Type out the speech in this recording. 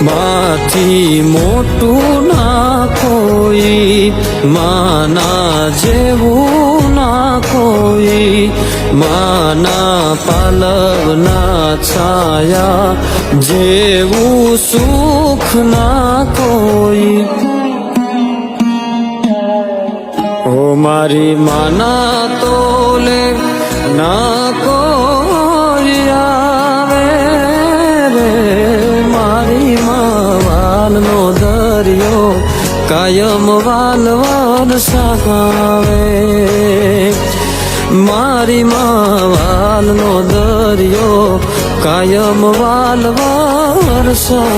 માથી મોટું ના કોઈ, માના જેવું ના કોઈ, માના પાલવના છાયા જેવું સુખ ના કોઈ। ઓ મારી માના તોલે ના કોઈ આવે રે, મારી માં વાલનો દરિયો કાયમ વાલ વરસાવે। મારી માં વાલનો દરિયો કાયમ વાલ વરસાવે।